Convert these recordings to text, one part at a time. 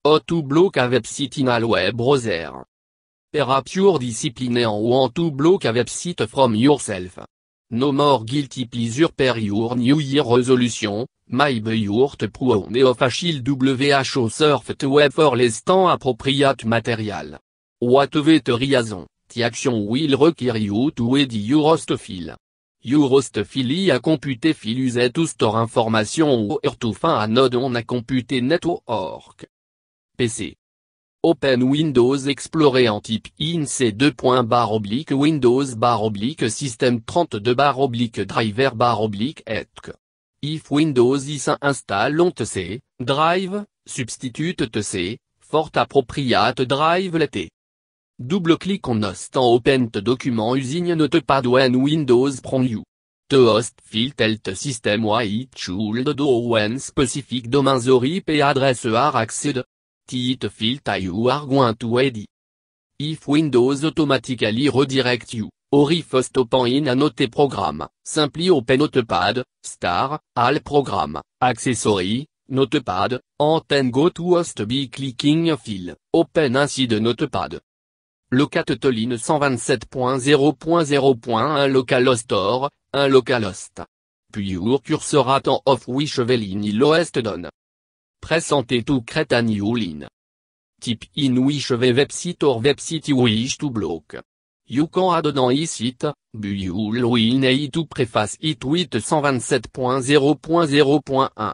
How to block a website in a web browser. Perhaps you're disciplined and want to block a website from yourself. No more guilty pleasure per your New Year resolution, maybe you're too proud of a shield who surf to web for less than appropriate material. Whatever the reason, the action will require you to edit your host file. Your host file a computer file used to store information or to find a node on a computer network. PC. Open Windows Explorer en type INC:/Windows/System32/Driver/etc. If Windows is installed on TC, Drive, substitute TC, for appropriate drive let. Double-click on host en open the document using Notepad when Windows prend you. The host file tell the system why it should do when specific domains or IP address are accessed. It file you are going to edit. If Windows automatically redirect you, or if first open in a note program, simply open Notepad, All Program, Accessory, Notepad, and then go to host by clicking File, open ainsi de Notepad. Localhost 127.0.0.1 localhost or, un localhost. Puis your cursor attend of which line l'host donne. Press Enter to create a new line. Type in which website or website you wish to block. You can add on e-site, but you will need to preface it with 127.0.0.1.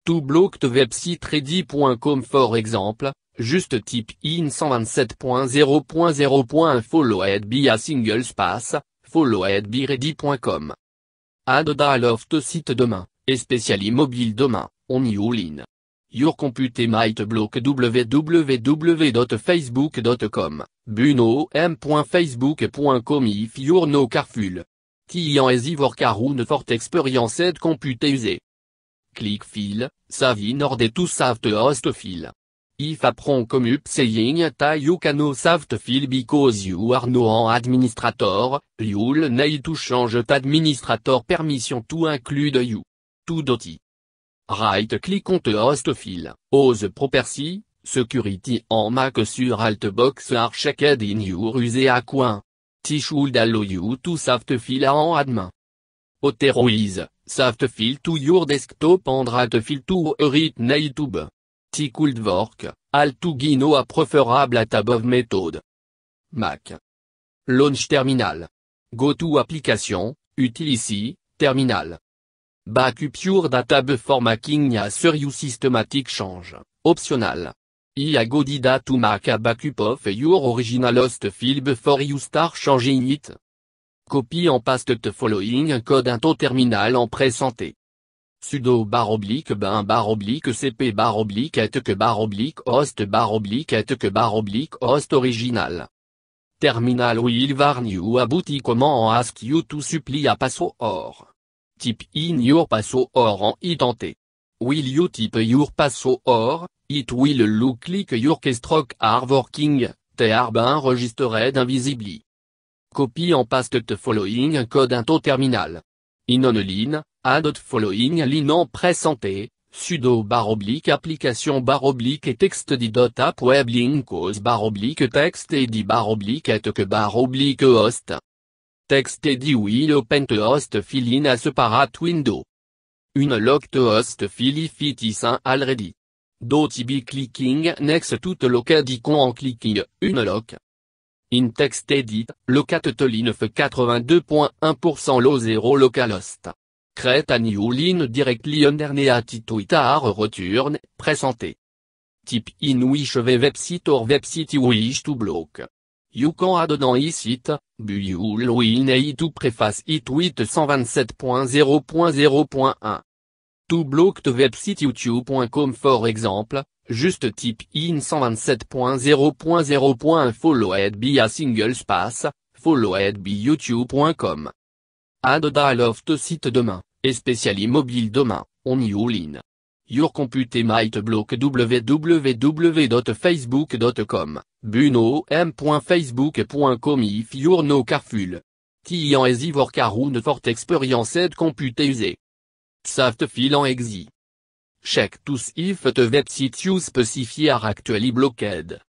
To block the website ready.com for example, just type in 127.0.0.1 followed by a single space, followed by ready.com. Add the site domain, especially mobile domain, on new line. Your computer might block www.facebook.com, but m.facebook.com if you're no careful. Tian easy workaround for experienced computer use. Click File, Save in order to save the host file. If upon come up saying that you cannot save the file because you are no an administrator, you'll need to change the administrator permission to include you. 2.i. Right-click on the host file, the property, security en Mac sur Altbox are checked in your use account. This should allow you to save the file en admin. Authorize, save the file to your desktop and write the file to a written YouTube. This could work, although a preferable at above method. Mac. Launch Terminal. Go to Application, Utility, Terminal. Backup your data before making a serious systematic change, optional. I go data to make a backup of your original host file before you start changing it. Copy and paste the following code into terminal en pré-santé. Sudo /bin /cp /host /host original. Terminal will warn you about comment and ask you to supply a password. Type in your password en identité. Will you type your password, it will look like your keystroke are working, they are bien registered invisibly. Copy and paste the following code into terminal. In on line, add the following line en pré-santé, sudo /application / text app web linkos /text edi /etc host. Text edi will open the host file in a separate window. Unlock the host file if it is already. By clicking next to the locked icon and clicking Unlock. In text edit, locate the line f 82.1% low 0 localhost. Create a new line directly underneath it with a return, pré-santé. Type in which website or website you wish to block. You can add on e-site, but you will need to preface it with 127.0.0.1. To block the website youtube.com for example, just type in 127.0.0.1 followed by a single space, followed by youtube.com. Add the site domain, especially mobile domain, on new line. Your computer might block www.facebook.com, but m.facebook.com if you're no careful. Tian easy workaround for experienced computer use. Save the file en exe. check tous if the website you specify are actually blocked.